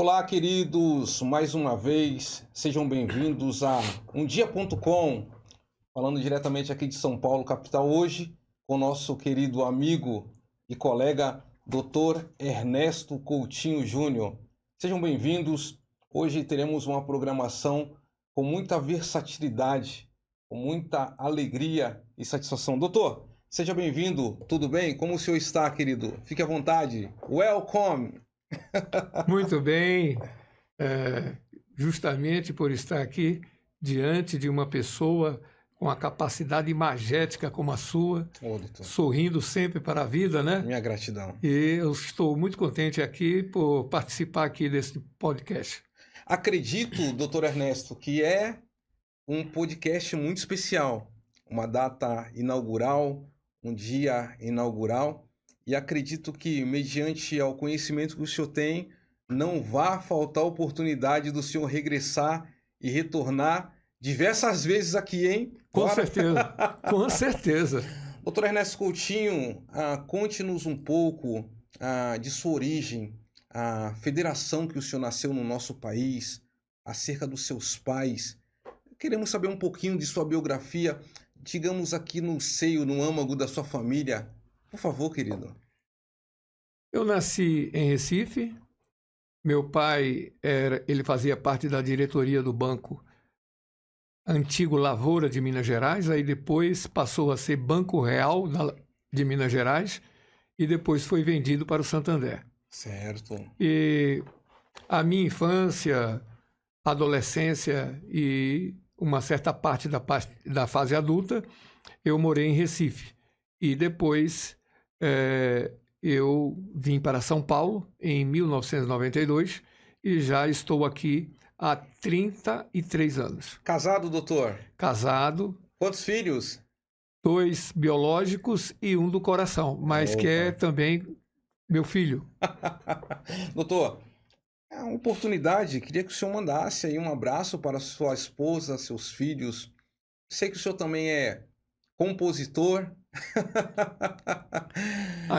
Olá, queridos, mais uma vez, sejam bem-vindos a umdia.com, falando diretamente aqui de São Paulo, capital, hoje, com o nosso querido amigo e colega, Dr. Ernesto Coutinho Júnior. Sejam bem-vindos, hoje teremos uma programação com muita versatilidade, com muita alegria e satisfação. Doutor, seja bem-vindo, tudo bem? Como o senhor está, querido? Fique à vontade. Welcome! Muito bem, justamente por estar aqui diante de uma pessoa com a capacidade imagética como a sua, sorrindo sempre para a vida, né? Minha gratidão. E eu estou muito contente aqui por participar aqui desse podcast. Acredito, doutor Ernesto, que é um podcast muito especial, uma data inaugural, um dia inaugural, e acredito que, mediante ao conhecimento que o senhor tem, não vai faltar oportunidade do senhor regressar e retornar diversas vezes aqui, hein? Com certeza, com certeza. Doutor Ernesto Coutinho, conte-nos um pouco de sua origem, a federação que o senhor nasceu no nosso país, acerca dos seus pais. Queremos saber um pouquinho de sua biografia, digamos aqui no seio, no âmago da sua família. Por favor, querido. Eu nasci em Recife. Meu pai ele fazia parte da diretoria do Banco Antigo Lavoura de Minas Gerais, aí depois passou a ser Banco Real de Minas Gerais e depois foi vendido para o Santander. Certo. E a minha infância, adolescência e uma certa parte da fase adulta, eu morei em Recife. E depois eu vim para São Paulo em 1992 e já estou aqui há 33 anos. Casado, doutor? Casado. Quantos filhos? 2 biológicos e 1 do coração, mas que é também meu filho. Doutor, é uma oportunidade, queria que o senhor mandasse aí um abraço para sua esposa, seus filhos. Sei que o senhor também é compositor.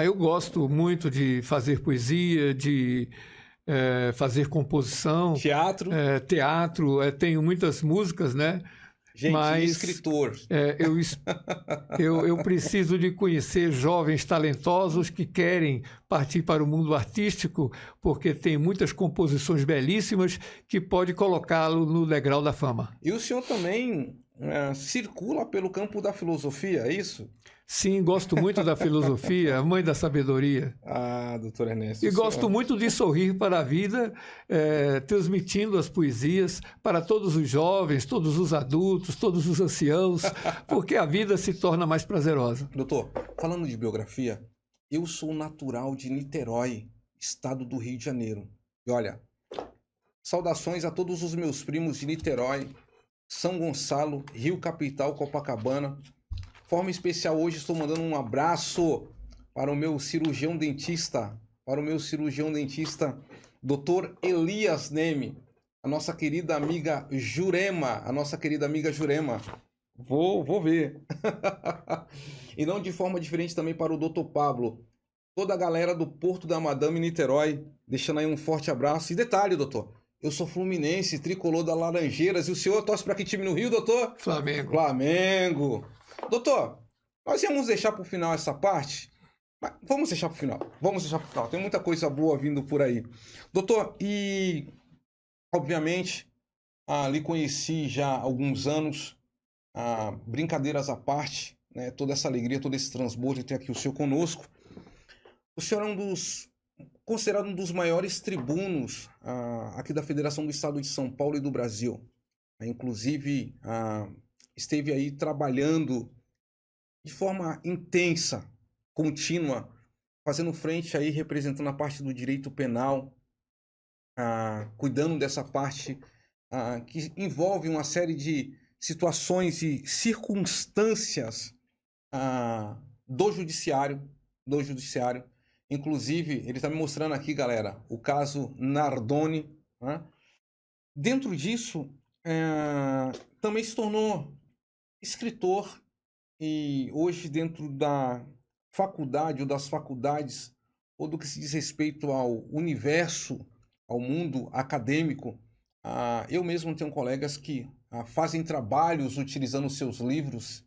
Eu gosto muito de fazer poesia, de fazer composição. Teatro. Teatro, tenho muitas músicas, né? Gente, mas escritor. Eu preciso de conhecer jovens talentosos que querem partir para o mundo artístico, porque tem muitas composições belíssimas que pode colocá-lo no degrau da fama. E o senhor também circula pelo campo da filosofia, é isso? Sim, gosto muito da filosofia, a mãe da sabedoria. Doutor Ernesto. E gosto muito de sorrir para a vida, transmitindo as poesias para todos os jovens, todos os adultos, todos os anciãos, porque a vida se torna mais prazerosa. Doutor, falando de biografia, eu sou natural de Niterói, estado do Rio de Janeiro. E olha, saudações a todos os meus primos de Niterói, São Gonçalo, Rio Capital, Copacabana. De forma especial, hoje estou mandando um abraço para o meu cirurgião dentista, Dr. Elias Neme, a nossa querida amiga Jurema, Vou ver. E não de forma diferente também para o Dr. Pablo, toda a galera do Porto da Madame Niterói, deixando aí um forte abraço. E detalhe, doutor, eu sou fluminense, tricolor da Laranjeiras, e o senhor torce para que time no Rio, doutor? Flamengo. Doutor, nós íamos deixar para o final essa parte, mas vamos deixar para o final. Tem muita coisa boa vindo por aí. Doutor, e obviamente lhe conheci já há alguns anos, brincadeiras à parte, né, toda essa alegria, todo esse transbordo de ter aqui o senhor conosco. O senhor é considerado um dos maiores tribunos aqui da Federação do Estado de São Paulo e do Brasil. Inclusive, esteve aí trabalhando de forma intensa, contínua, fazendo frente aí, representando a parte do direito penal, cuidando dessa parte que envolve uma série de situações e circunstâncias do judiciário. Inclusive, ele está me mostrando aqui, galera, o caso Nardoni. Né? Dentro disso, também se tornou escritor e hoje dentro da faculdade ou das faculdades ou do que se diz respeito ao universo ao mundo acadêmico. Eu mesmo tenho colegas que fazem trabalhos utilizando seus livros.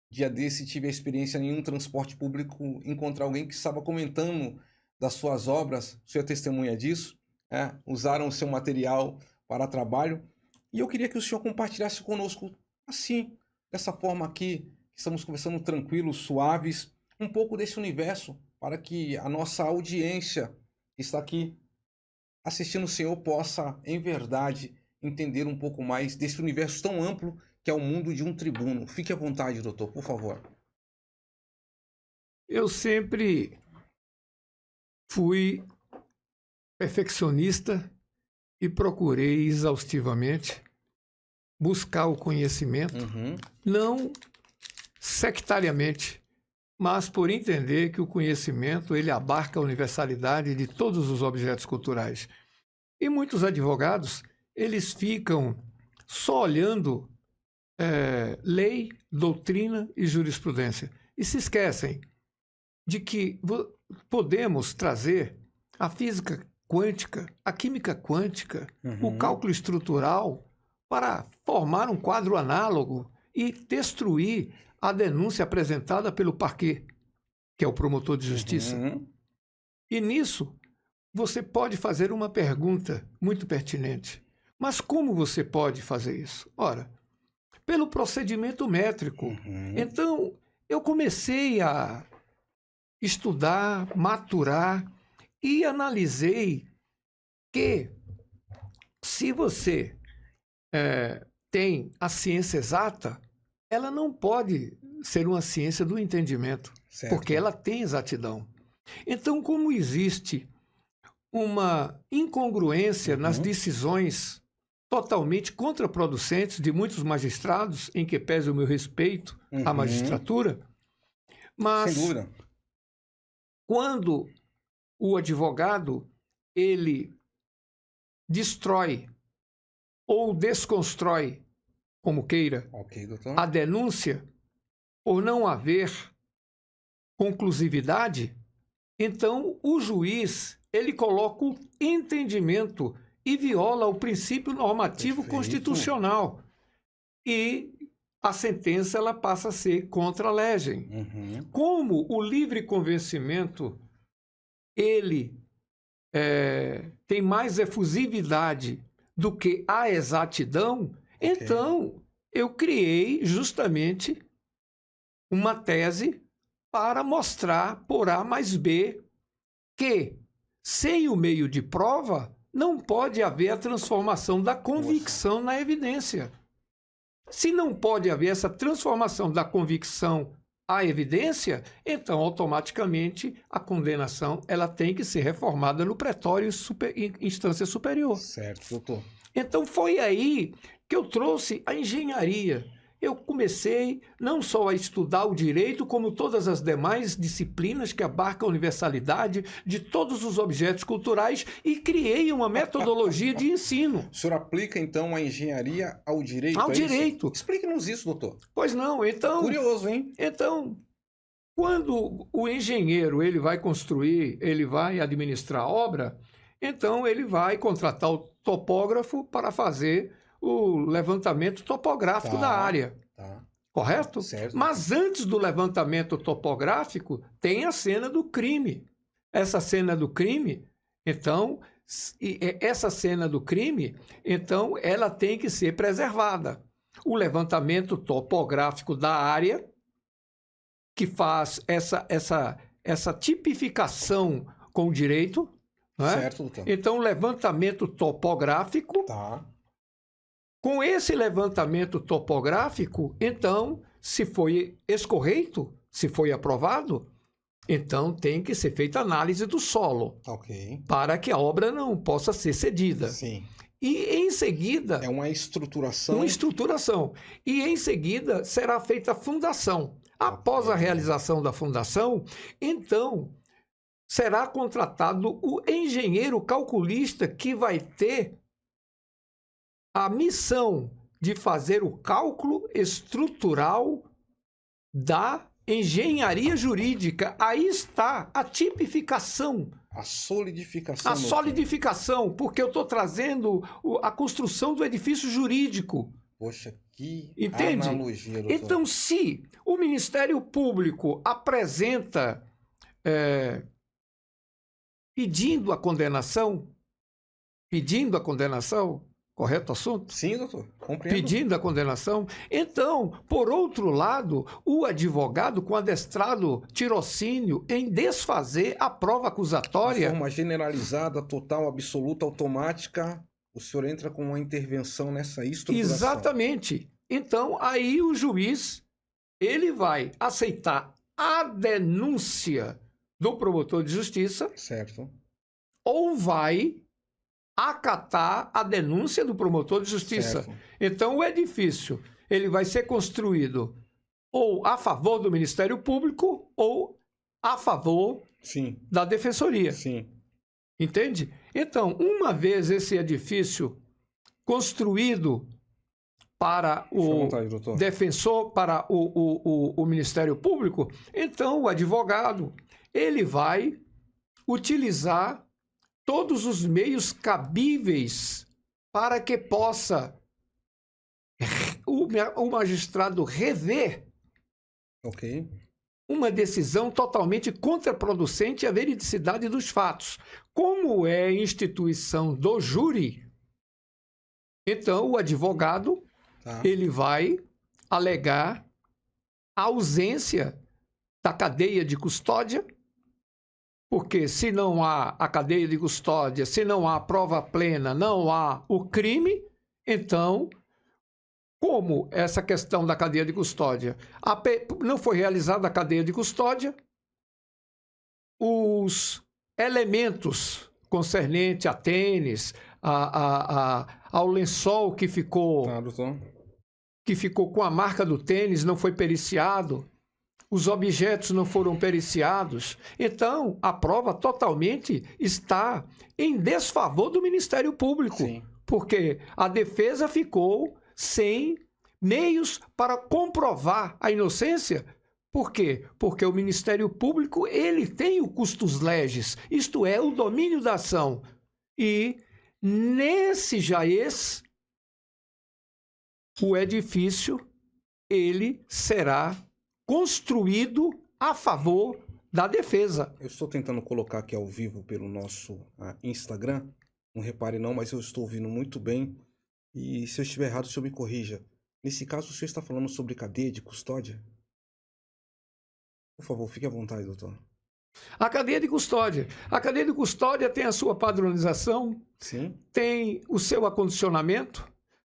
Dia desse tive a experiência em um transporte público encontrar alguém que estava comentando das suas obras, o senhor é testemunha disso, usaram o seu material para trabalho. E eu queria que o senhor compartilhasse conosco, assim, dessa forma aqui, estamos conversando tranquilos, suaves, um pouco desse universo, para que a nossa audiência que está aqui assistindo o senhor possa, em verdade, entender um pouco mais desse universo tão amplo que é o mundo de um tribuno. Fique à vontade, doutor, por favor. Eu sempre fui perfeccionista e procurei exaustivamente buscar o conhecimento, não sectariamente, mas por entender que o conhecimento ele abarca a universalidade de todos os objetos culturais. E muitos advogados, eles ficam só olhando lei, doutrina e jurisprudência e se esquecem de que podemos trazer a física quântica, a química quântica, o cálculo estrutural para formar um quadro análogo e destruir a denúncia apresentada pelo parquet, que é o promotor de justiça. E nisso, você pode fazer uma pergunta muito pertinente. Mas como você pode fazer isso? Ora, pelo procedimento métrico. Então, eu comecei a estudar, maturar e analisei que se você tem a ciência exata, ela não pode ser uma ciência do entendimento, porque ela tem exatidão. Então, como existe uma incongruência nas decisões totalmente contraproducentes de muitos magistrados, em que pese o meu respeito à magistratura, mas sem dúvida, quando o advogado ele destrói ou desconstrói, como queira, a denúncia, por não haver conclusividade, então o juiz ele coloca o entendimento e viola o princípio normativo constitucional. E a sentença ela passa a ser contra legem. Como o livre convencimento ele tem mais efusividade do que a exatidão, então eu criei justamente uma tese para mostrar por A mais B que, sem o meio de prova, não pode haver a transformação da convicção na evidência. Se não pode haver essa transformação da convicção à evidência, então automaticamente a condenação ela tem que ser reformada no pretório em instância superior. Certo, doutor. Então foi aí que eu trouxe a engenharia. Eu comecei não só a estudar o direito, como todas as demais disciplinas que abarcam a universalidade de todos os objetos culturais e criei uma metodologia de ensino. O senhor aplica, então, a engenharia ao direito? Ao direito. Explique-nos isso, doutor. Pois não, então... Curioso, hein? Então, quando o engenheiro ele vai construir, ele vai administrar a obra, então ele vai contratar o topógrafo para fazer o levantamento topográfico da área. Correto? Certo. Mas antes do levantamento topográfico, tem a cena do crime. Essa cena do crime, então, ela tem que ser preservada. O levantamento topográfico da área, que faz essa tipificação com o direito, não é? Certo, doutor. Então, o levantamento topográfico... Com esse levantamento topográfico, então, se foi escorreito, se foi aprovado, então tem que ser feita análise do solo, para que a obra não possa ser cedida. Sim. E em seguida... É uma estruturação. Uma estruturação. E em seguida será feita a fundação. Após a realização da fundação, então será contratado o engenheiro calculista que vai ter a missão de fazer o cálculo estrutural da engenharia jurídica. Aí está a tipificação A solidificação. A solidificação, porque eu estou trazendo a construção do edifício jurídico. Poxa, que entende? Analogia, doutor. Então, se o Ministério Público apresenta pedindo a condenação, correto o assunto? Sim, doutor, compreendo. Pedindo a condenação. Então, por outro lado, o advogado com adestrado tirocínio em desfazer a prova acusatória. De forma generalizada, total, absoluta, automática, o senhor entra com uma intervenção nessa estruturação. Exatamente. Então, aí o juiz, ele vai aceitar a denúncia do promotor de justiça. Certo. Ou vai acatar a denúncia do promotor de justiça. Certo. Então, o edifício ele vai ser construído ou a favor do Ministério Público ou a favor Sim. da Defensoria. Sim. Entende? Então, uma vez esse edifício construído para o defensor, para o Ministério Público, então o advogado ele vai utilizar todos os meios cabíveis para que possa o magistrado rever uma decisão totalmente contraproducente à veridicidade dos fatos. Como é instituição do júri, então o advogado ele vai alegar a ausência da cadeia de custódia, porque se não há a cadeia de custódia, se não há prova plena, não há o crime, então, como essa questão da cadeia de custódia não foi realizada a cadeia de custódia, os elementos concernentes a tênis, ao lençol que ficou com a marca do tênis, não foi periciado, os objetos não foram periciados, então a prova totalmente está em desfavor do Ministério Público. Sim. Porque a defesa ficou sem meios para comprovar a inocência. Por quê? Porque o Ministério Público ele tem o custos legis, isto é, o domínio da ação. E nesse jaez, o edifício ele será construído a favor da defesa. Eu estou tentando colocar aqui ao vivo pelo nosso Instagram. Não repare não, mas eu estou ouvindo muito bem. E se eu estiver errado, o senhor me corrija. Nesse caso, o senhor está falando sobre cadeia de custódia? Por favor, fique à vontade, doutor. A cadeia de custódia. A cadeia de custódia tem a sua padronização, sim, tem o seu acondicionamento,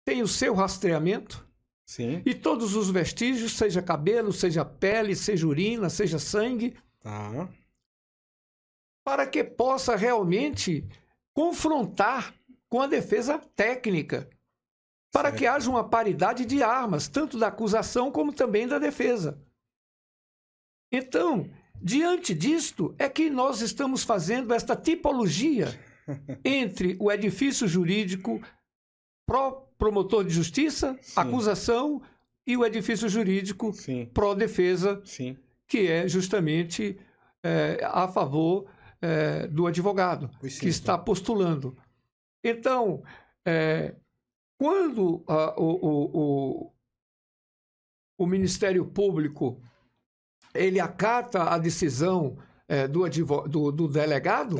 tem o seu rastreamento. Sim. E todos os vestígios, seja cabelo, seja pele, seja urina, seja sangue, para que possa realmente confrontar com a defesa técnica, para que haja uma paridade de armas, tanto da acusação como também da defesa. Então, diante disto, é que nós estamos fazendo esta tipologia entre o edifício jurídico pró-promotor de justiça, sim, acusação, e o edifício jurídico pró-defesa, que é justamente a favor do advogado, que está postulando. Então, quando o Ministério Público ele acata a decisão do delegado,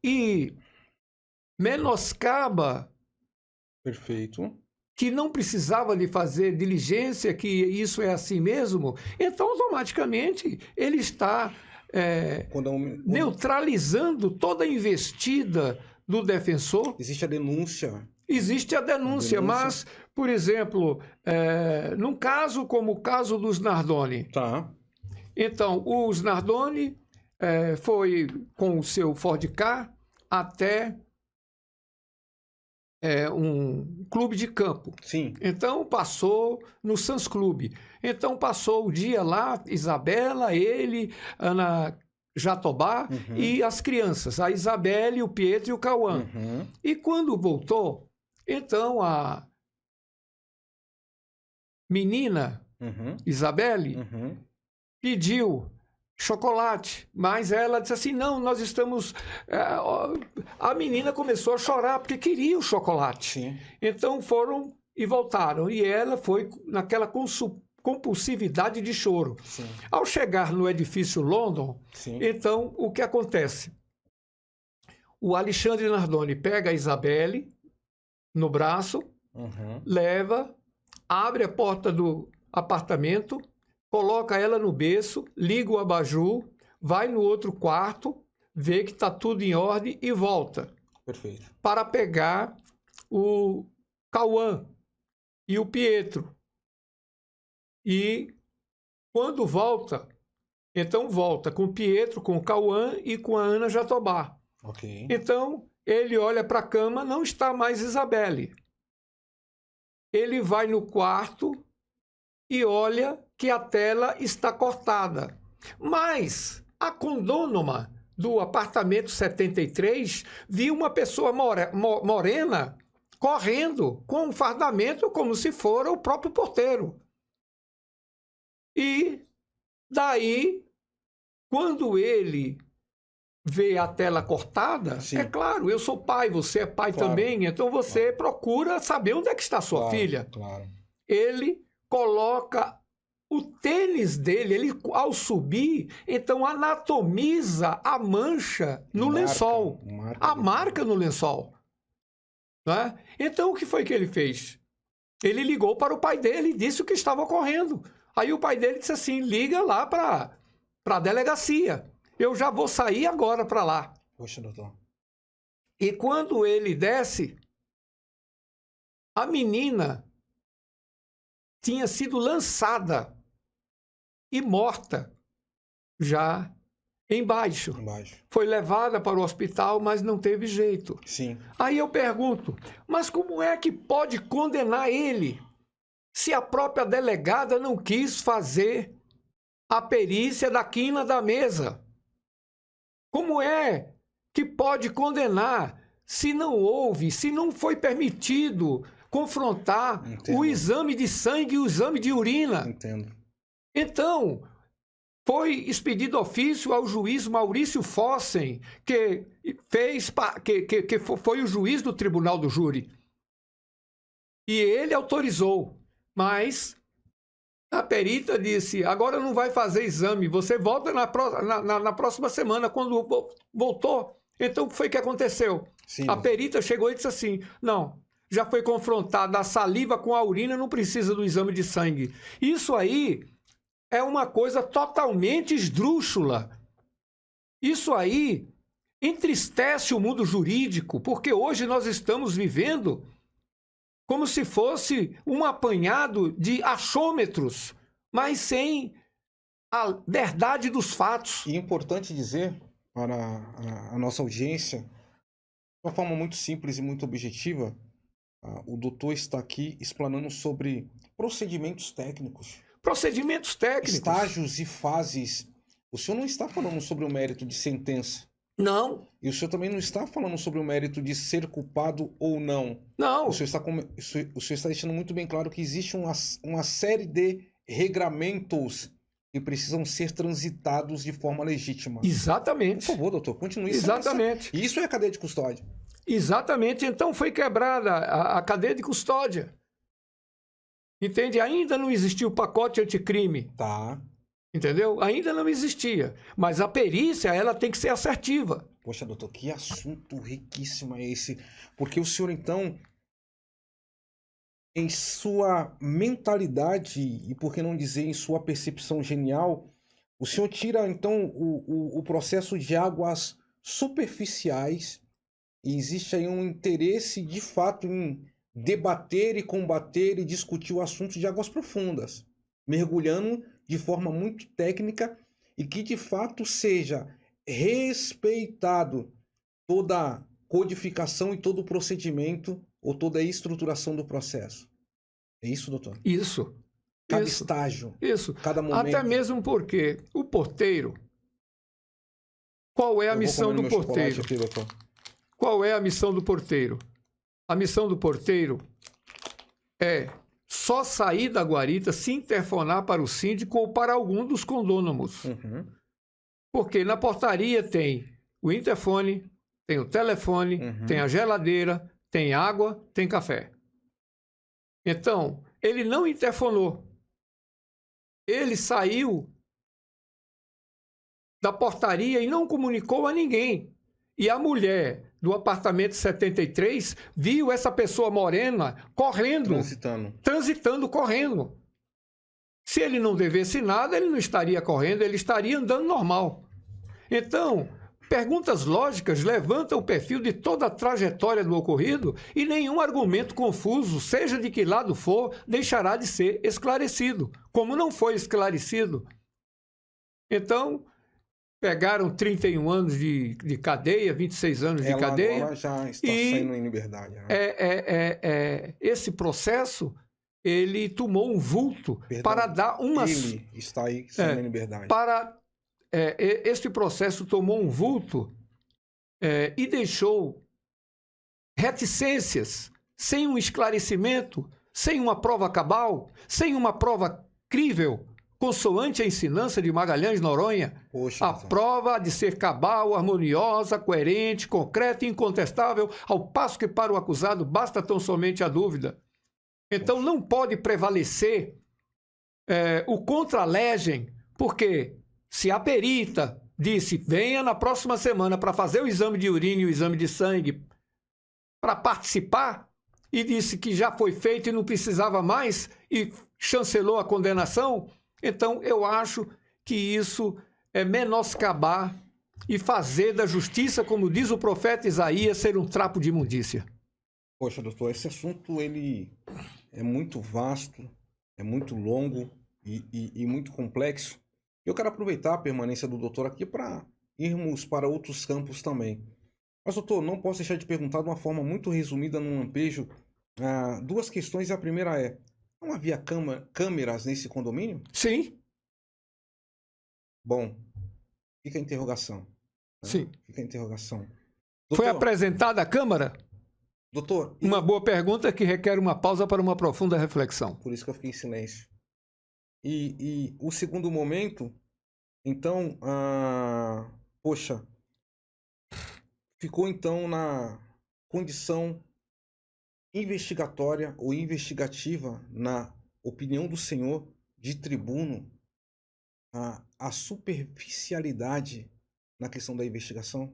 e menoscaba que não precisava de fazer diligência, que isso é assim mesmo, então automaticamente ele está neutralizando toda a investida do defensor. Existe a denúncia. Existe a denúncia, mas, por exemplo, num caso como o caso dos Nardoni. Então, os Nardoni foi com o seu Ford Ka até um clube de campo. Sim. Então, passou no Sans Clube. Então, passou o dia lá, Isabela, ele, Ana Jatobá e as crianças, a Isabelle, o Pietro e o Cauã. E quando voltou, então a menina, Isabelle, pediu chocolate. Mas ela disse assim, não, nós estamos... A menina começou a chorar porque queria o chocolate. Sim. Então foram e voltaram. E ela foi naquela compulsividade de choro. Sim. Ao chegar no edifício London, Sim. então o que acontece? O Alexandre Nardoni pega a Isabelle no braço, Uhum. leva, abre a porta do apartamento, coloca ela no berço, liga o abajur, vai no outro quarto, vê que está tudo em ordem e volta Perfeito. para pegar o Cauã e o Pietro. E quando volta, então volta com o Pietro, com o Cauã e com a Ana Jatobá. Ok. Então ele olha para a cama, não está mais Isabelle. Ele vai no quarto e olha que a tela está cortada. Mas a condônoma do apartamento 73 viu uma pessoa morena correndo com um fardamento como se fora o próprio porteiro. E daí, quando ele vê a tela cortada, Sim. é claro, eu sou pai, você é pai Claro. também, então você procura saber onde é que está sua Claro, filha. Claro. Ele coloca o tênis dele, ele ao subir, então anatomiza a mancha no lençol, a marca no lençol. Não é? Então o que foi que ele fez? Ele ligou para o pai dele e disse o que estava ocorrendo. Aí o pai dele disse assim, liga lá para a delegacia. Eu já vou sair agora para lá. Poxa, doutor. E quando ele desce, a menina tinha sido lançada e morta já embaixo. Foi levada para o hospital, mas não teve jeito. Sim. Aí eu pergunto, mas como é que pode condenar ele se a própria delegada não quis fazer a perícia da quina da mesa? Como é que pode condenar se não houve, se não foi permitido confrontar o exame de sangue e o exame de urina? Entendo. Então, foi expedido ofício ao juiz Maurício Fossen, que foi o juiz do Tribunal do Júri. E ele autorizou, mas a perita disse, agora não vai fazer exame, você volta na próxima semana, quando voltou. Então, o que foi que aconteceu? Sim. A perita chegou e disse assim, não, já foi confrontada a saliva com a urina, não precisa do exame de sangue. Isso aí é uma coisa totalmente esdrúxula. Isso aí entristece o mundo jurídico, porque hoje nós estamos vivendo como se fosse um apanhado de achômetros, mas sem a verdade dos fatos. E é importante dizer para a nossa audiência, de uma forma muito simples e muito objetiva, o doutor está aqui explanando sobre procedimentos técnicos. Procedimentos técnicos. Estágios e fases. O senhor não está falando sobre o mérito de sentença. Não. E o senhor também não está falando sobre o mérito de ser culpado ou não. Não. O senhor está deixando muito bem claro que existe uma série de regramentos que precisam ser transitados de forma legítima. Exatamente. Por favor, doutor, continue. Exatamente. Isso é a cadeia de custódia. Exatamente. Então foi quebrada a cadeia de custódia. Entende? Ainda não existia o pacote anticrime. Tá. Entendeu? Ainda não existia. Mas a perícia, ela tem que ser assertiva. Poxa, doutor, que assunto riquíssimo é esse. Porque o senhor, então, em sua mentalidade, e por que não dizer em sua percepção genial, o senhor tira, então, o processo de águas superficiais e existe aí um interesse, de fato, em debater e combater e discutir o assunto de águas profundas, mergulhando de forma muito técnica e que, de fato, seja respeitado toda a codificação e todo o procedimento ou toda a estruturação do processo. É isso, doutor? Isso. Cada isso, estágio, isso. cada momento. Até mesmo porque o porteiro... Qual é a missão do porteiro? Aqui, doutor. Qual é a missão do porteiro? A missão do porteiro é só sair da guarita se interfonar para o síndico ou para algum dos condônomos. Uhum. Porque na portaria tem o interfone, tem o telefone, tem a geladeira, tem água, tem café. Então, ele não interfonou. Ele saiu da portaria e não comunicou a ninguém. E a mulher do apartamento 73 viu essa pessoa morena correndo, transitando, correndo. Se ele não devesse nada, ele não estaria correndo, ele estaria andando normal. Então, perguntas lógicas levantam o perfil de toda a trajetória do ocorrido e nenhum argumento confuso, seja de que lado for, deixará de ser esclarecido, como não foi esclarecido. Então, pegaram 31 anos de cadeia, 26 anos de cadeia. Ela já está saindo em liberdade. Né? Esse processo, ele tomou um vulto para dar uma... Ele está aí saindo em liberdade. Este processo tomou um vulto e deixou reticências, sem um esclarecimento, sem uma prova cabal, sem uma prova crível, consoante a ensinança de Magalhães Noronha. A prova há de ser cabal, harmoniosa, coerente, concreta e incontestável, ao passo que para o acusado basta tão somente a dúvida. Então não pode prevalecer o contra-legem, porque se a perita disse, venha na próxima semana para fazer o exame de urina e o exame de sangue para participar, e disse que já foi feito e não precisava mais, e chancelou a condenação, então eu acho que isso é menoscabar e fazer da justiça, como diz o profeta Isaías, ser um trapo de imundícia. Poxa, doutor, esse assunto ele é muito vasto, é muito longo e muito complexo. Eu quero aproveitar a permanência do doutor aqui para irmos para outros campos também. Mas, doutor, não posso deixar de perguntar de uma forma muito resumida, num lampejo, duas questões. A primeira é, não havia câmeras nesse condomínio? Sim. Bom, fica a interrogação. Né? Sim. Fica a interrogação. Doutor, foi apresentada à Câmara? Doutor... Uma boa pergunta que requer uma pausa para uma profunda reflexão. Por isso que eu fiquei em silêncio. E o segundo momento, então, poxa, ficou então na condição investigatória ou investigativa, na opinião do senhor, de tribuno, a superficialidade na questão da investigação?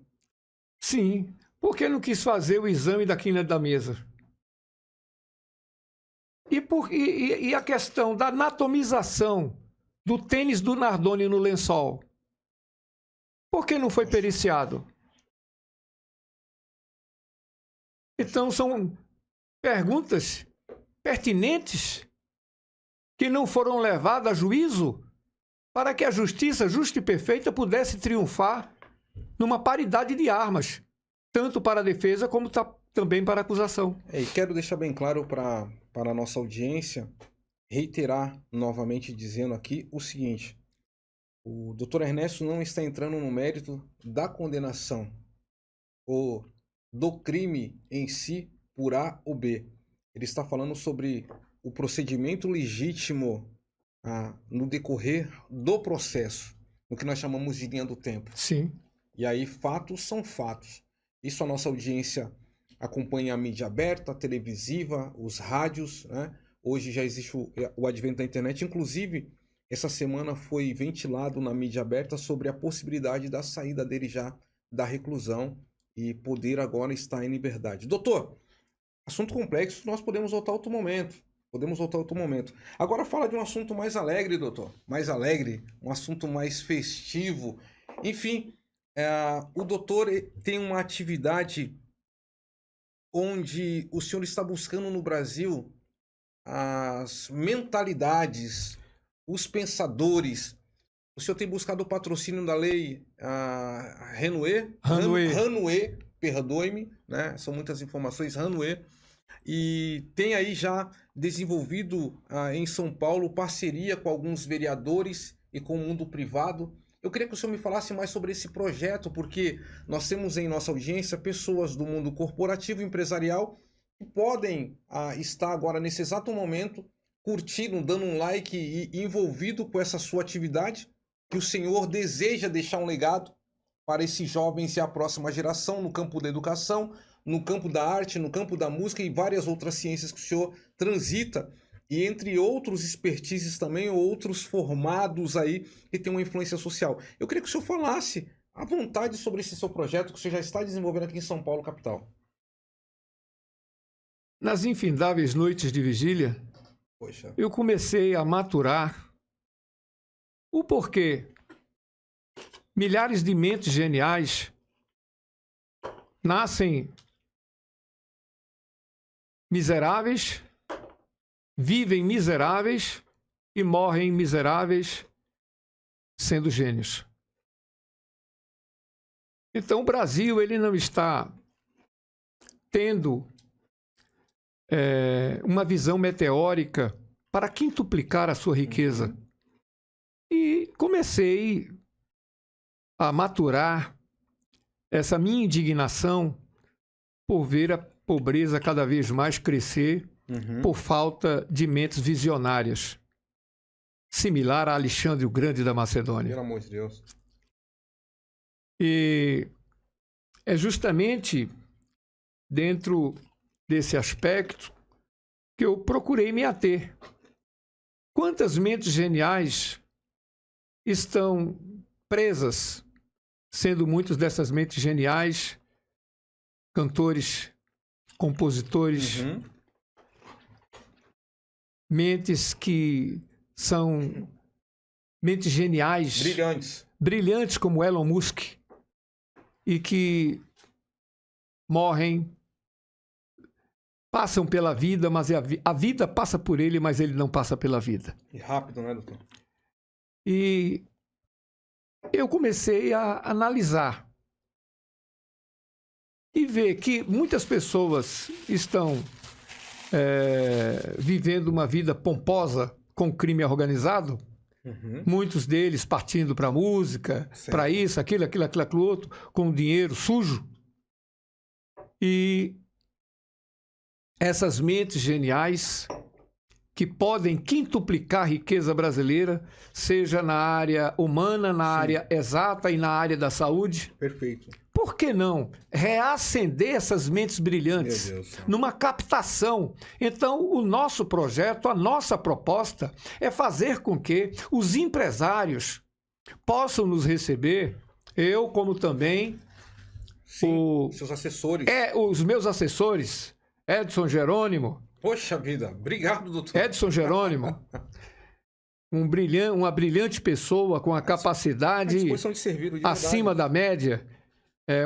Sim, porque não quis fazer o exame da quina da mesa. E a questão da anatomização do tênis do Nardoni no lençol? Por que não foi periciado? Então, são perguntas pertinentes que não foram levadas a juízo para que a justiça justa e perfeita pudesse triunfar numa paridade de armas, tanto para a defesa como também para a acusação. E quero deixar bem claro para a nossa audiência, reiterar novamente dizendo aqui o seguinte: o doutor Ernesto não está entrando no mérito da condenação ou do crime em si por A ou B. Ele está falando sobre o procedimento legítimo no decorrer do processo, no que nós chamamos de linha do tempo. Sim. E aí fatos são fatos. Isso a nossa audiência acompanha a mídia aberta, a televisiva, os rádios, né? Hoje já existe o advento da internet. Inclusive, essa semana foi ventilado na mídia aberta sobre a possibilidade da saída dele já da reclusão e poder agora estar em liberdade. Doutor, assunto complexo, nós podemos voltar a outro momento. Agora fala de um assunto mais alegre, doutor. Mais alegre, um assunto mais festivo. Enfim, o doutor tem uma atividade onde o senhor está buscando no Brasil as mentalidades, os pensadores. O senhor tem buscado o patrocínio da lei Ranouet, perdoe-me, né? São muitas informações, Ranouet. E tem aí já desenvolvido em São Paulo parceria com alguns vereadores e com o mundo privado. Eu queria que o senhor me falasse mais sobre esse projeto, porque nós temos em nossa audiência pessoas do mundo corporativo e empresarial que podem estar agora, nesse exato momento, curtindo, dando um like e envolvido com essa sua atividade. que o senhor deseja deixar um legado para esses jovens e a próxima geração no campo da educação, no campo da arte, no campo da música e várias outras ciências que o senhor transita, e entre outros expertises também, outros formados aí que tem uma influência social. Eu queria que o senhor falasse à vontade sobre esse seu projeto que o senhor já está desenvolvendo aqui em São Paulo, capital. Nas infindáveis noites de vigília, Poxa. eu comecei a maturar o porquê milhares de mentes geniais nascem miseráveis, vivem miseráveis e morrem miseráveis sendo gênios. Então, o Brasil ele não está tendo uma visão meteórica para quintuplicar a sua riqueza. E comecei a maturar essa minha indignação por ver a pobreza cada vez mais crescer por falta de mentes visionárias, similar a Alexandre o Grande da Macedônia. Pelo amor de Deus. E é justamente dentro desse aspecto que eu procurei me ater. Quantas mentes geniais estão presas, sendo muitas dessas mentes geniais cantores, compositores, mentes que são mentes geniais, brilhantes como Elon Musk, e que morrem, passam pela vida, mas a vida passa por ele, mas ele não passa pela vida. E rápido, né, doutor? E eu comecei a analisar e ver que muitas pessoas estão vivendo uma vida pomposa com crime organizado, muitos deles partindo para a música, para isso, aquilo, outro, com dinheiro sujo. E essas mentes geniais que podem quintuplicar a riqueza brasileira, seja na área humana, na área exata e na área da saúde. Perfeito. Por que não reacender essas mentes brilhantes numa captação? Então, o nosso projeto, a nossa proposta é fazer com que os empresários possam nos receber, eu como também seus assessores. Os meus assessores, Edson Jerônimo. Poxa vida, obrigado, doutor. Edson Jerônimo, uma brilhante pessoa com a capacidade de servir, acima da média,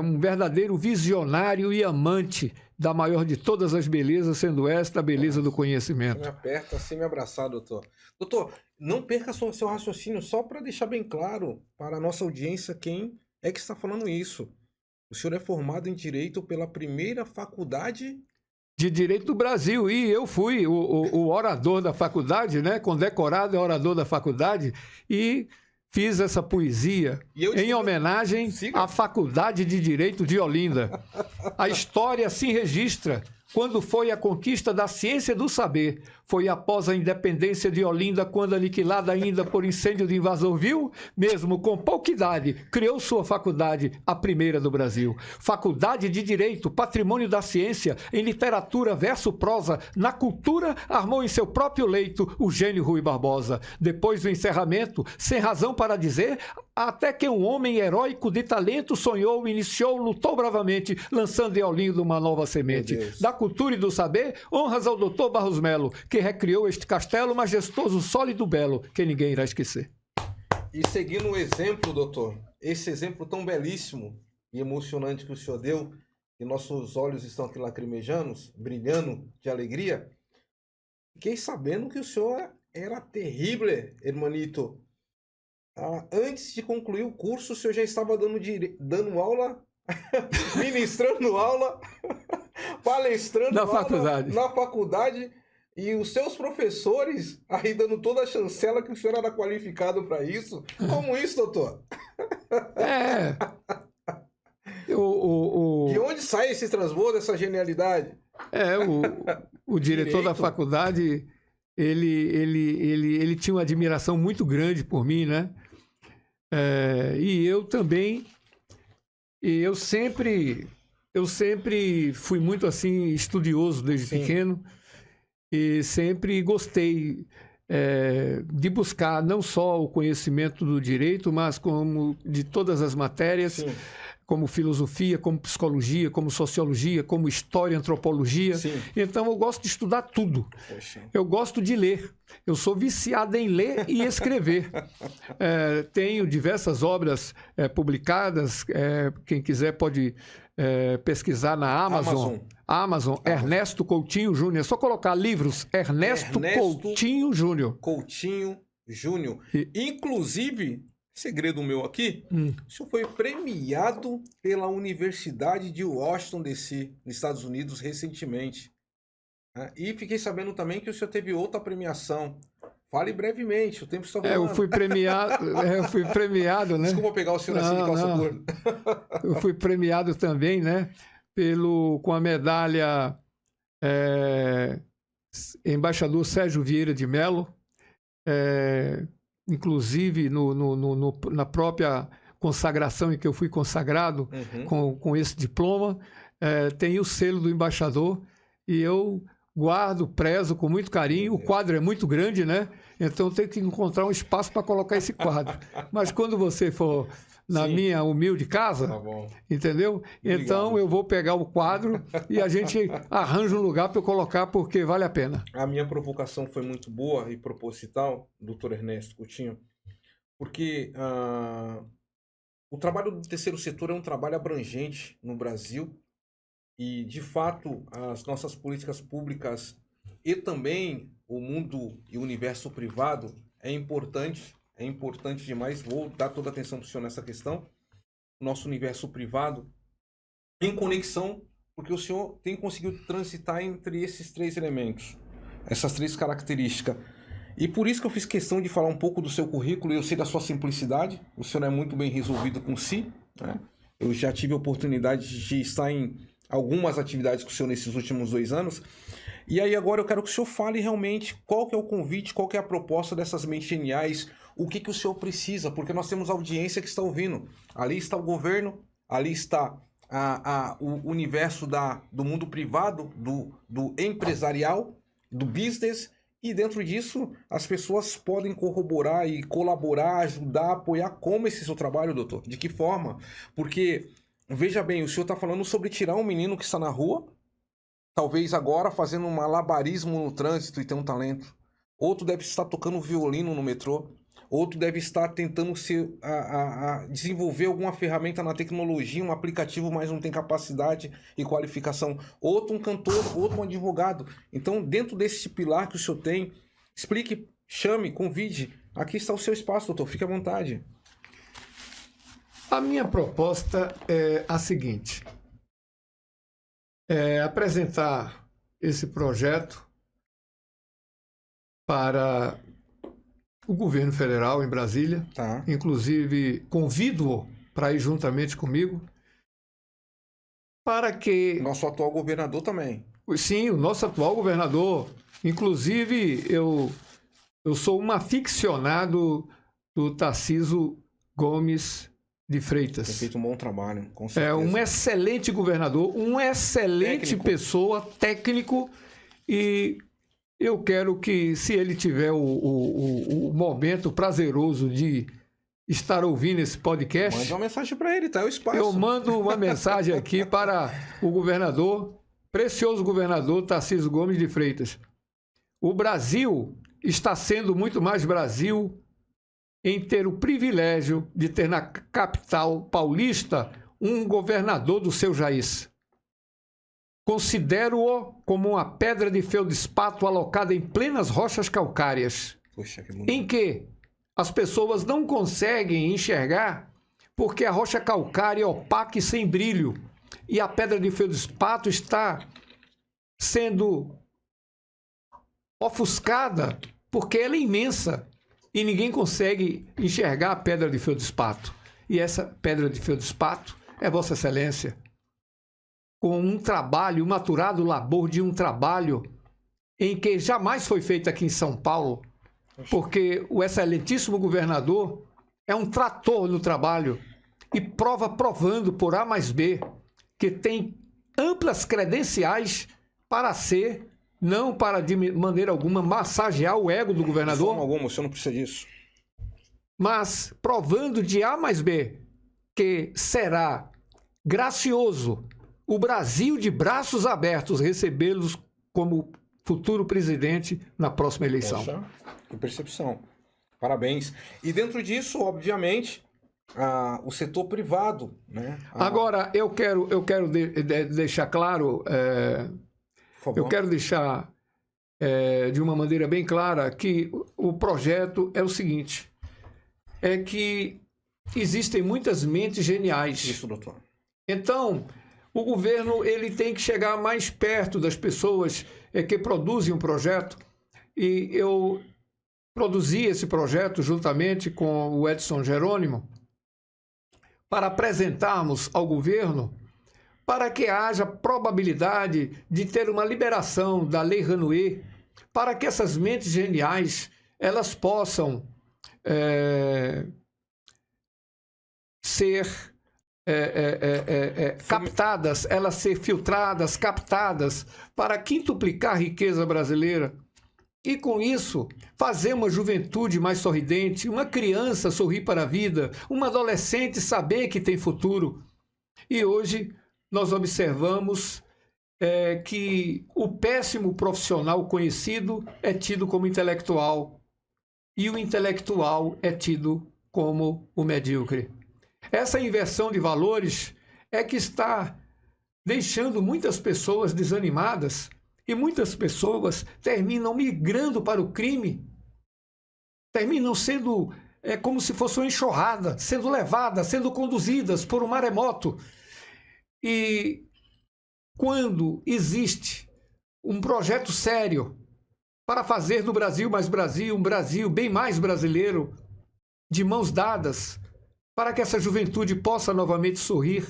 um verdadeiro visionário e amante da maior de todas as belezas, sendo esta a beleza do conhecimento. Você me aperta, assim me abraçar, doutor. Doutor, não perca seu raciocínio, só para deixar bem claro para a nossa audiência quem é que está falando isso. O senhor é formado em Direito pela primeira faculdade de Direito do Brasil, e eu fui o orador da faculdade, né? Condecorado orador da faculdade, e fiz essa poesia em homenagem à Faculdade de Direito de Olinda. A história assim registra quando foi a conquista da ciência do saber. Foi após a independência de Olinda, quando aniquilada ainda por incêndio de invasor vil, mesmo com pouca idade, criou sua faculdade, a primeira do Brasil. Faculdade de Direito, patrimônio da ciência, em literatura, verso, prosa, na cultura, armou em seu próprio leito o gênio Rui Barbosa. Depois do encerramento, sem razão para dizer, até que um homem heróico de talento sonhou, iniciou, lutou bravamente, lançando em Olinda uma nova semente. Da cultura e do saber, honras ao doutor Barros Melo, que recriou este castelo majestoso, sólido, belo, que ninguém irá esquecer. E seguindo o exemplo, doutor, esse exemplo tão belíssimo e emocionante que o senhor deu, e nossos olhos estão aqui lacrimejando, brilhando de alegria, fiquei sabendo que o senhor era terrível, hermanito. Antes de concluir o curso, o senhor já estava dando aula, ministrando aula, palestrando na faculdade. Na faculdade, e os seus professores aí dando toda a chancela que o senhor era qualificado para isso. Como isso, doutor? De onde sai esse transbordo, essa genialidade? O diretor da faculdade, ele tinha uma admiração muito grande por mim, né? E eu também, eu sempre fui muito assim estudioso desde Sim. pequeno e sempre gostei de buscar não só o conhecimento do direito, mas como de todas as matérias, Sim. como filosofia, como psicologia, como sociologia, como história, antropologia. Sim. Então eu gosto de estudar tudo. Poxa. Eu gosto de ler. Eu sou viciado em ler e escrever. Tenho diversas obras publicadas. Quem quiser pode pesquisar na Amazon. Ernesto Coutinho Júnior. É só colocar livros Ernesto Coutinho Júnior. Coutinho Júnior. Inclusive, segredo meu aqui, o senhor foi premiado pela Universidade de Washington, D.C., nos Estados Unidos, recentemente. E fiquei sabendo também que o senhor teve outra premiação. Fale brevemente, o tempo está rolando. Eu fui premiado, né? Desculpa pegar o senhor assim de calça curta. Eu fui premiado também, né? Com a medalha embaixador Sérgio Vieira de Mello. Inclusive na própria consagração em que eu fui consagrado com esse diploma, tem o selo do embaixador e eu guardo, prezo com muito carinho. O quadro é muito grande, né? Então tem que encontrar um espaço para colocar esse quadro. Mas quando você for na minha humilde casa, tá bom. Entendeu? Obrigado. Então eu vou pegar o quadro e a gente arranja um lugar para eu colocar, porque vale a pena. A minha provocação foi muito boa e proposital, doutor Ernesto Coutinho, porque o trabalho do terceiro setor é um trabalho abrangente no Brasil e, de fato, as nossas políticas públicas e também o mundo e o universo privado é importante demais. Vou dar toda a atenção para o senhor nessa questão. Nosso universo privado em conexão, porque o senhor tem conseguido transitar entre esses três elementos, essas três características. E por isso que eu fiz questão de falar um pouco do seu currículo, e eu sei da sua simplicidade. O senhor é muito bem resolvido com si, né? Eu já tive a oportunidade de estar em algumas atividades com o senhor nesses últimos 2 anos. E aí agora eu quero que o senhor fale realmente qual que é o convite, qual que é a proposta dessas mentes geniais, o que que o senhor precisa, porque nós temos audiência que está ouvindo. Ali está o governo, ali está o universo do mundo privado, do empresarial, do business, e dentro disso as pessoas podem corroborar e colaborar, ajudar, apoiar. Como esse seu trabalho, doutor? De que forma? Porque, veja bem, o senhor está falando sobre tirar um menino que está na rua, talvez agora fazendo um malabarismo no trânsito e tem um talento. Outro deve estar tocando violino no metrô. Outro deve estar tentando desenvolver alguma ferramenta na tecnologia, um aplicativo, mas não tem capacidade e qualificação. Outro um cantor, outro um advogado. Então, dentro desse pilar que o senhor tem, explique, chame, convide. Aqui está o seu espaço, doutor. Fique à vontade. A minha proposta é a seguinte. Apresentar esse projeto para o governo federal em Brasília. Tá. Inclusive, convido-o para ir juntamente comigo para que... Nosso atual governador também. Sim, o nosso atual governador. Inclusive, eu sou um aficionado do Tarcísio Gomes de Freitas. Tem feito um bom trabalho, com certeza. É um excelente governador, uma excelente pessoa, técnico, e eu quero que, se ele tiver o momento prazeroso de estar ouvindo esse podcast... Mande uma mensagem para ele, tá? É o espaço. Eu mando uma mensagem aqui para o governador, precioso governador Tarcísio Gomes de Freitas. O Brasil está sendo muito mais Brasil em ter o privilégio de ter na capital paulista um governador do seu Jaís. Considero-o como uma pedra de feldspato alocada em plenas rochas calcárias, Poxa, que bonito. em que as pessoas não conseguem enxergar porque a rocha calcária é opaca e sem brilho, e a pedra de feldspato está sendo ofuscada porque ela é imensa e ninguém consegue enxergar a pedra de feldspato. E essa pedra de feldspato é Vossa Excelência, com um trabalho, um maturado labor de um trabalho em que jamais foi feito aqui em São Paulo, porque o excelentíssimo governador é um trator no trabalho e provando por A mais B que tem amplas credenciais para ser, não para de maneira alguma massagear o ego do De governador, forma alguma, o senhor não precisa disso. mas provando de A mais B que será gracioso o Brasil de braços abertos recebê-los como futuro presidente na próxima eleição. Poxa, que percepção. Parabéns. E dentro disso, obviamente, o setor privado, né? Agora, eu quero deixar claro, Por favor. eu quero deixar de uma maneira bem clara que o projeto é o seguinte, é que existem muitas mentes geniais. Isso, doutor. Então, o governo ele tem que chegar mais perto das pessoas que produzem um projeto, e eu produzi esse projeto juntamente com o Edson Jerônimo para apresentarmos ao governo para que haja probabilidade de ter uma liberação da Lei Rouanet, para que essas mentes geniais elas possam ser captadas, elas ser filtradas, captadas, para quintuplicar a riqueza brasileira. E com isso, fazer uma juventude mais sorridente, uma criança sorrir para a vida, uma adolescente saber que tem futuro. E hoje nós observamos que o péssimo profissional conhecido é tido como intelectual e o intelectual é tido como o medíocre. Essa inversão de valores é que está deixando muitas pessoas desanimadas e muitas pessoas terminam migrando para o crime, terminam sendo como se fosse uma enxurrada, sendo levadas, sendo conduzidas por um maremoto. E quando existe um projeto sério para fazer do Brasil mais Brasil, um Brasil bem mais brasileiro, de mãos dadas, para que essa juventude possa novamente sorrir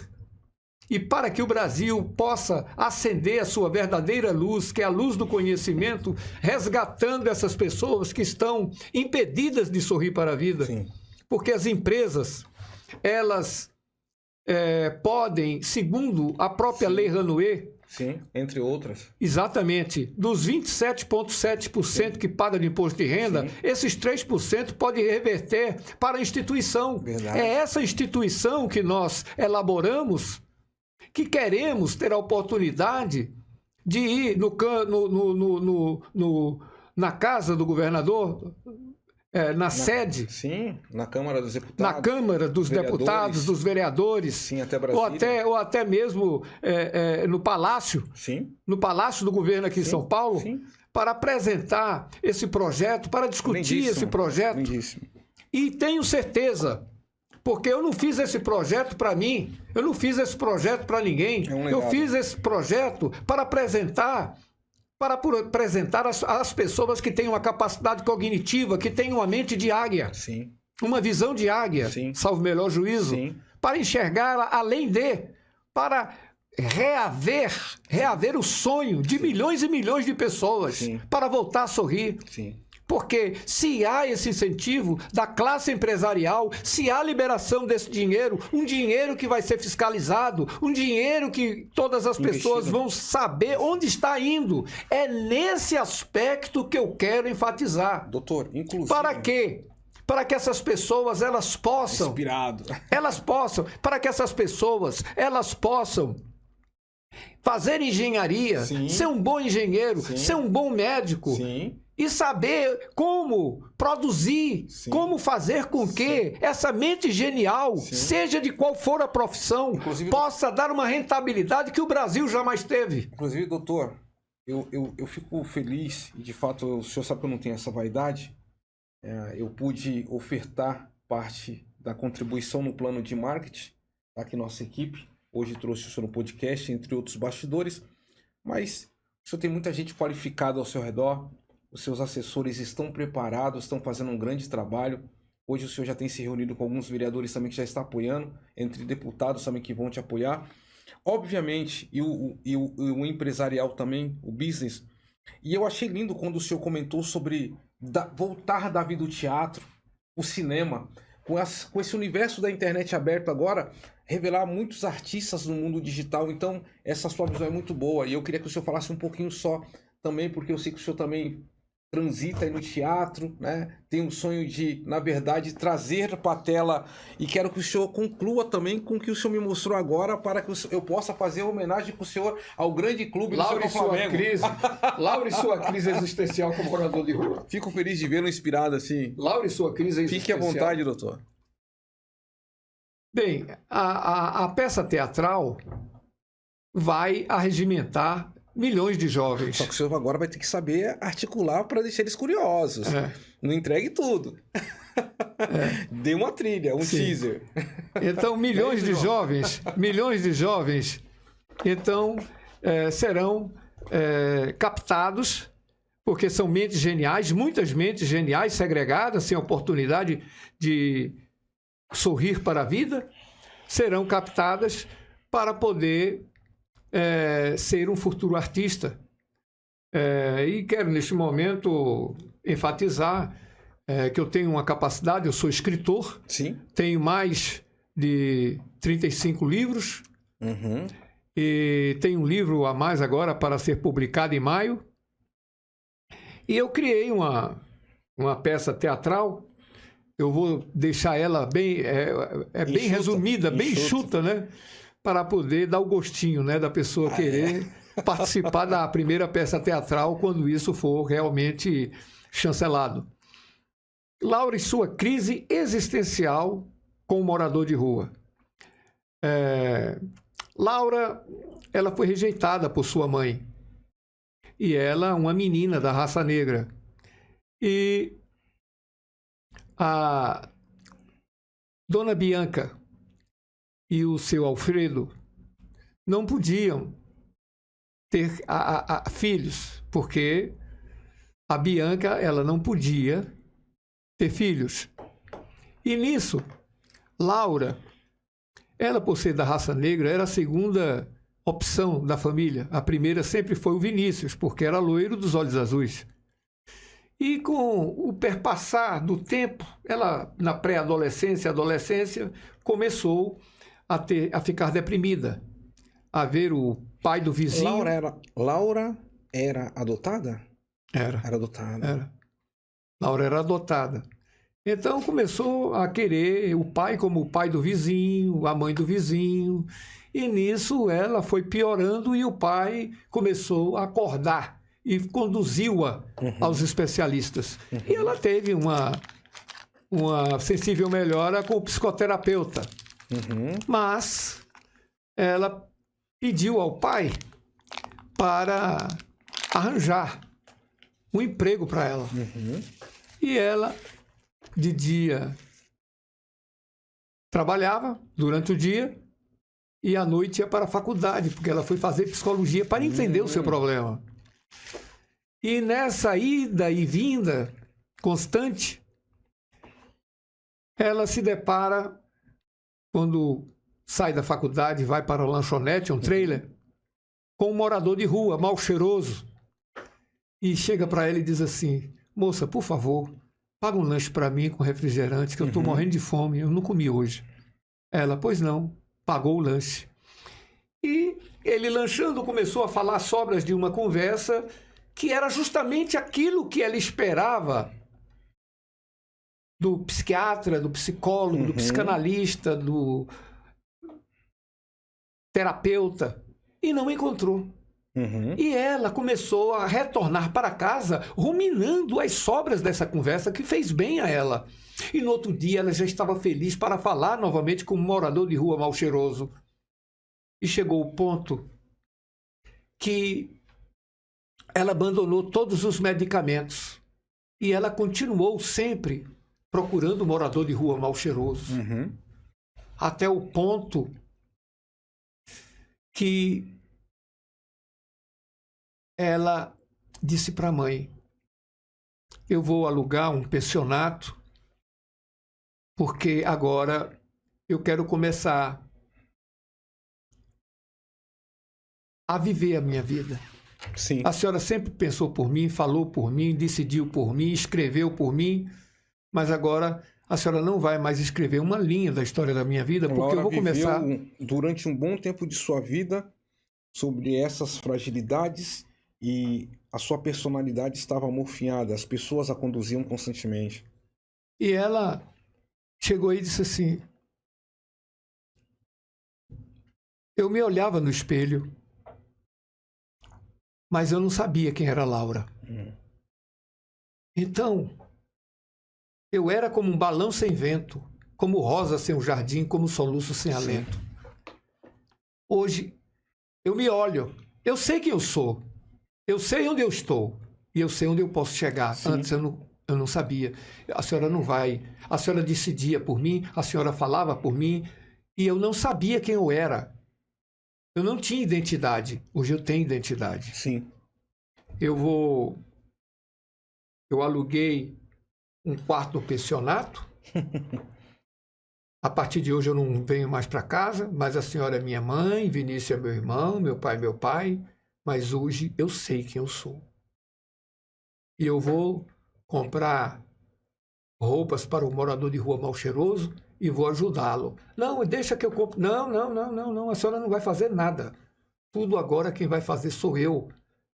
e para que o Brasil possa acender a sua verdadeira luz, que é a luz do conhecimento, resgatando essas pessoas que estão impedidas de sorrir para a vida. Sim. Porque as empresas, elas podem, segundo a própria Lei Rouanet, Sim, entre outras. exatamente, dos 27,7% que paga de imposto de renda, Sim. esses 3% podem reverter para a instituição. Verdade. É essa instituição que nós elaboramos, que queremos ter a oportunidade de ir na casa do governador, na sede, Sim, na Câmara dos Deputados. na Câmara dos Deputados, dos vereadores, Sim, até Brasília. ou até mesmo no Palácio, Sim. no Palácio do Governo aqui em São Paulo, Sim. para apresentar esse projeto, para discutir Lindíssimo, esse projeto. lindíssimo. E tenho certeza, porque eu não fiz esse projeto para mim, eu não fiz esse projeto para ninguém, É um eu legado. fiz esse projeto para apresentar às pessoas que têm uma capacidade cognitiva, que têm uma mente de águia, Sim. uma visão de águia, Sim. salvo melhor juízo, Sim. para enxergar além para reaver o sonho de milhões e milhões de pessoas, Sim. para voltar a sorrir. Sim. Porque se há esse incentivo da classe empresarial, se há liberação desse dinheiro, um dinheiro que vai ser fiscalizado, um dinheiro que todas as pessoas Investido. vão saber onde está indo, é nesse aspecto que eu quero enfatizar. Doutor, inclusive... Para quê? Para que essas pessoas elas possam para que essas pessoas elas possam fazer engenharia, Sim. ser um bom engenheiro, Sim. ser um bom médico, Sim. e saber como produzir, Sim. como fazer com que essa mente genial, Sim. seja de qual for a profissão, Inclusive- possa dar uma rentabilidade que o Brasil jamais teve. Inclusive, doutor, eu fico feliz, e de fato o senhor sabe que eu não tenho essa vaidade, eu pude ofertar parte da contribuição no plano de marketing, tá, que nossa equipe hoje trouxe o senhor no podcast, entre outros bastidores, mas o senhor tem muita gente qualificada ao seu redor, os seus assessores estão preparados, estão fazendo um grande trabalho. Hoje o senhor já tem se reunido com alguns vereadores também que já está apoiando, entre deputados também que vão te apoiar. Obviamente, e o empresarial também, o business. E eu achei lindo quando o senhor comentou sobre voltar da vida do teatro, o cinema. com esse universo da internet aberto agora, revelar muitos artistas no mundo digital. Então, essa sua visão é muito boa. E eu queria que o senhor falasse um pouquinho só também, porque eu sei que o senhor também transita aí no teatro, né? Tem um sonho de, na verdade, trazer para a tela, e quero que o senhor conclua também com o que o senhor me mostrou agora, para que eu possa fazer uma homenagem para o senhor ao grande clube do Laura e Flamengo. sua crise. Laura e sua crise existencial como morador de rua. Fico feliz de vê-lo inspirado assim. Laura e sua crise Fique à existencial. vontade, doutor. Bem, a peça teatral vai arregimentar milhões de jovens. Só que o senhor agora vai ter que saber articular para deixar eles curiosos. É. Não entregue tudo. Dê uma trilha, um Sim. teaser. Então, milhões de jovens, então, serão captados, porque são mentes geniais, muitas mentes geniais segregadas, sem oportunidade de sorrir para a vida, serão captadas para poder ser um futuro artista. E quero, neste momento, enfatizar que eu tenho uma capacidade, eu sou escritor, Sim. tenho mais de 35 livros, Uhum. e tenho um livro a mais agora para ser publicado em maio. E eu criei uma peça teatral, eu vou deixar ela bem, bem Enxuta, resumida, bem enxuta. enxuta, né? Para poder dar o gostinho, né, da pessoa querer participar da primeira peça teatral quando isso for realmente chancelado. Laura e sua crise existencial com o morador de rua. Laura, ela foi rejeitada por sua mãe. E ela, uma menina da raça negra. E a Dona Bianca e o seu Alfredo não podiam ter filhos, porque a Bianca, ela não podia ter filhos. E nisso, Laura, ela, por ser da raça negra, era a segunda opção da família. A primeira sempre foi o Vinícius, porque era loiro dos olhos azuis. E com o perpassar do tempo, ela, na pré-adolescência, adolescência, começou a ficar deprimida, a ver o pai do vizinho... Laura era adotada? Era. Era adotada. Era. Laura era adotada. Então começou a querer o pai como o pai do vizinho, a mãe do vizinho, e nisso ela foi piorando e o pai começou a acordar e conduziu-a aos especialistas. E ela teve uma sensível melhora com o psicoterapeuta. Mas ela pediu ao pai para arranjar um emprego para ela. E ela, de dia, trabalhava durante o dia e à noite ia para a faculdade, porque ela foi fazer psicologia para entender o seu problema. E nessa ida e vinda constante, ela se depara, quando sai da faculdade e vai para a lanchonete, um trailer, com um morador de rua, mal cheiroso, e chega para ela e diz assim: moça, por favor, paga um lanche para mim com refrigerante, que eu estou morrendo de fome, eu não comi hoje. Ela, pois não, pagou o lanche. E ele, lanchando, começou a falar sobras de uma conversa que era justamente aquilo que ela esperava do psiquiatra, do psicólogo, do psicanalista, do terapeuta, e não encontrou. E ela começou a retornar para casa ruminando as sobras dessa conversa que fez bem a ela. E no outro dia ela já estava feliz para falar novamente com um morador de rua mal cheiroso. E chegou o ponto que ela abandonou todos os medicamentos e ela continuou sempre procurando o morador de rua mal cheiroso. Até o ponto que ela disse para a mãe: eu vou alugar um pensionato porque agora eu quero começar a viver a minha vida. Sim. A senhora sempre pensou por mim, falou por mim, decidiu por mim, escreveu por mim, mas agora a senhora não vai mais escrever uma linha da história da minha vida, porque eu vou começar... durante um bom tempo de sua vida sobre essas fragilidades e a sua personalidade estava morfinhada, as pessoas a conduziam constantemente. E ela chegou aí e disse assim, eu me olhava no espelho, mas eu não sabia quem era Laura. Então, eu era como um balão sem vento, como rosa sem um jardim, como soluço sem alento. Hoje, eu me olho, eu sei quem eu sou, eu sei onde eu estou e eu sei onde eu posso chegar. Sim. Antes eu não sabia. A senhora não vai, a senhora decidia por mim, a senhora falava por mim e eu não sabia quem eu era. Eu não tinha identidade, hoje eu tenho identidade. Sim. Eu aluguei um quarto no pensionato. A partir de hoje eu não venho mais para casa, mas a senhora é minha mãe, Vinícius é meu irmão, meu pai, mas hoje eu sei quem eu sou. E eu vou comprar roupas para o morador de rua mal cheiroso e vou ajudá-lo. Não, deixa que eu compre. Não, a senhora não vai fazer nada. Tudo agora quem vai fazer sou eu.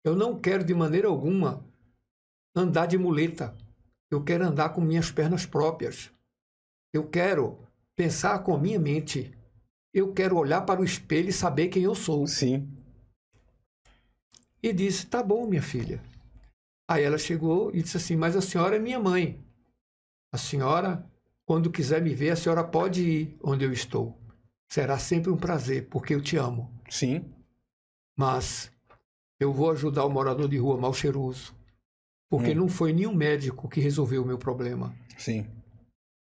Eu não quero de maneira alguma andar de muleta. Eu quero andar com minhas pernas próprias. Eu quero pensar com a minha mente. Eu quero olhar para o espelho e saber quem eu sou. Sim. E disse, tá bom, minha filha. Aí ela chegou e disse assim, mas a senhora é minha mãe. A senhora, quando quiser me ver, a senhora pode ir onde eu estou. Será sempre um prazer, porque eu te amo. Sim. Mas eu vou ajudar o morador de rua mal cheiroso. Porque não foi nenhum médico que resolveu o meu problema. Sim.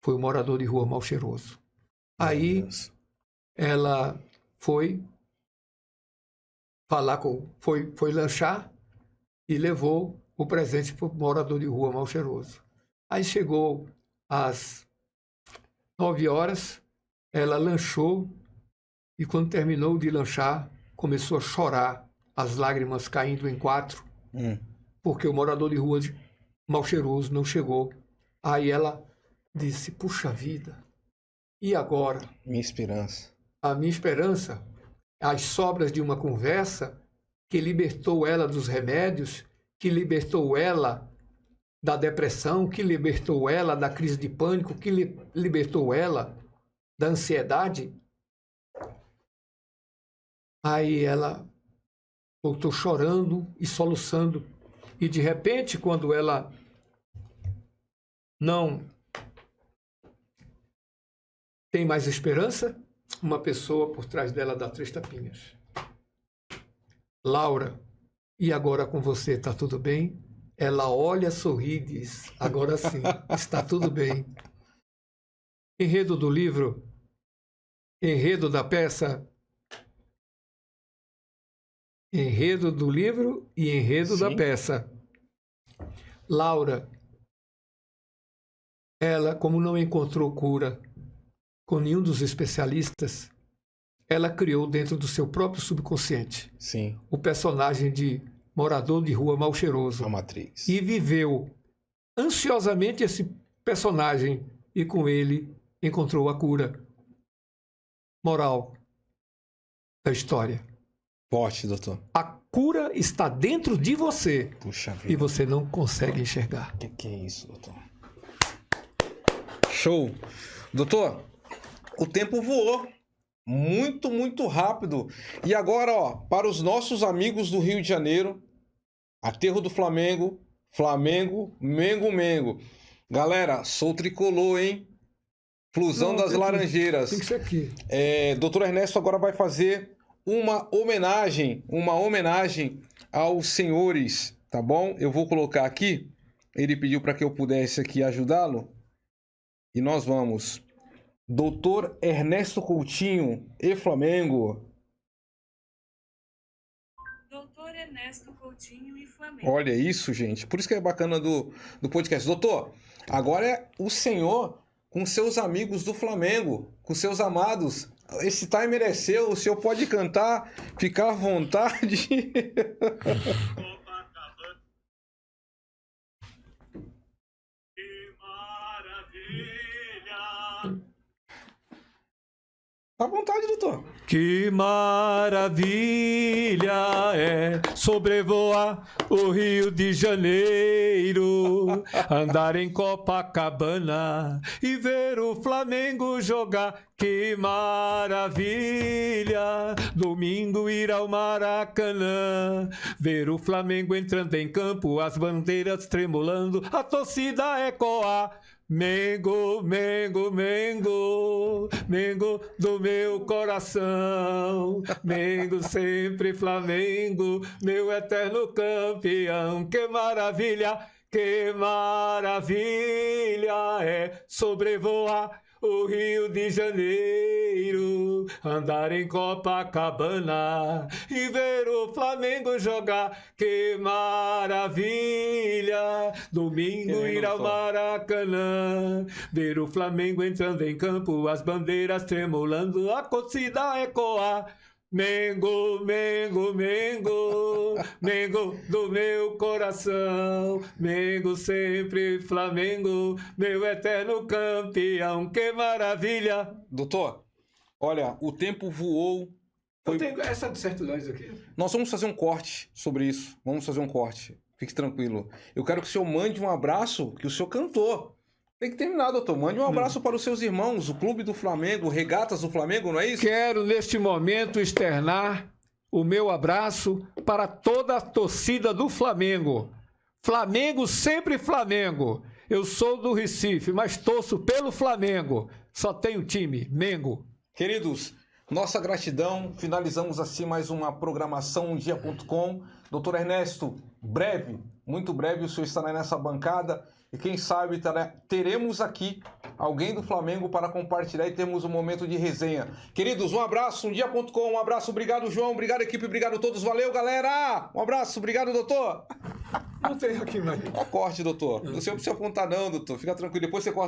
Foi o morador de rua mal cheiroso. Aí ela foi falar foi lanchar e levou o presente para o morador de rua mal cheiroso. Aí chegou às 9 horas, ela lanchou e quando terminou de lanchar, começou a chorar, as lágrimas caindo em 4, porque o morador de rua mal cheiroso não chegou. Aí ela disse, puxa vida, e agora? Minha esperança. A minha esperança, as sobras de uma conversa que libertou ela dos remédios, que libertou ela da depressão, que libertou ela da crise de pânico, que libertou ela da ansiedade. Aí ela voltou chorando e soluçando. E de repente, quando ela não tem mais esperança, uma pessoa por trás dela dá 3 tapinhas. Laura, e agora com você está tudo bem? Ela olha, sorri e diz, agora sim, está tudo bem. Enredo do livro, enredo da peça, enredo do livro e enredo da peça. Laura, ela, como não encontrou cura com nenhum dos especialistas, ela criou dentro do seu próprio subconsciente o personagem de morador de rua mal cheiroso. A Matrix. E viveu ansiosamente esse personagem e com ele encontrou a cura. Moral da história. Forte, doutor. A cura está dentro de você. Puxa vida. E você não consegue enxergar. Que é isso, doutor? Show. Doutor, o tempo voou. Muito, muito rápido. E agora, ó, para os nossos amigos do Rio de Janeiro, aterro do Flamengo, Flamengo, Mengo. Galera, sou tricolor, hein? Flusão das Laranjeiras. Tem que ser aqui. Doutor Ernesto agora vai fazer uma homenagem aos senhores, tá bom? Eu vou colocar aqui. Ele pediu para que eu pudesse aqui ajudá-lo. E nós vamos. Doutor Ernesto Coutinho e Flamengo. Doutor Ernesto Coutinho e Flamengo. Olha isso, gente. Por isso que é bacana do podcast. Doutor, agora é o senhor com seus amigos do Flamengo, com seus amados. Esse timer é seu, o senhor pode cantar, ficar à vontade. Que maravilha! À vontade, doutor. Que maravilha é sobrevoar o Rio de Janeiro, andar em Copacabana e ver o Flamengo jogar. Que maravilha! Domingo ir ao Maracanã, ver o Flamengo entrando em campo, as bandeiras tremulando, a torcida ecoar. Mengo, Mengo, Mengo, Mengo do meu coração, Mengo sempre Flamengo, meu eterno campeão. Que maravilha é sobrevoar o Rio de Janeiro, andar em Copacabana e ver o Flamengo jogar. Que maravilha! Domingo ir ao Maracanã, ver o Flamengo entrando em campo, as bandeiras tremulando, a torcida ecoar. Mengo, Mengo, Mengo, Mengo do meu coração, Mengo sempre Flamengo, meu eterno campeão. Que maravilha! Doutor, olha, o tempo voou. Eu tenho essa de certidões aqui. Nós vamos fazer um corte sobre isso. Vamos fazer um corte. Fique tranquilo. Eu quero que o senhor mande um abraço que o senhor cantou. Tem que terminar, doutor. Mande um abraço para os seus irmãos, o Clube do Flamengo, Regatas do Flamengo, não é isso? Quero, neste momento, externar o meu abraço para toda a torcida do Flamengo. Flamengo, sempre Flamengo. Eu sou do Recife, mas torço pelo Flamengo. Só tenho time, Mengo. Queridos, nossa gratidão. Finalizamos assim mais uma programação dia.com. Doutor Ernesto, breve, muito breve, o senhor estará nessa bancada. E quem sabe teremos aqui alguém do Flamengo para compartilhar e termos um momento de resenha. Queridos, um abraço, dia.com, um abraço, obrigado João, obrigado equipe, obrigado a todos, valeu galera! Um abraço, obrigado doutor! Não tem aqui mais. Corte, doutor. Não sei se apontar não, doutor, fica tranquilo, depois você corta.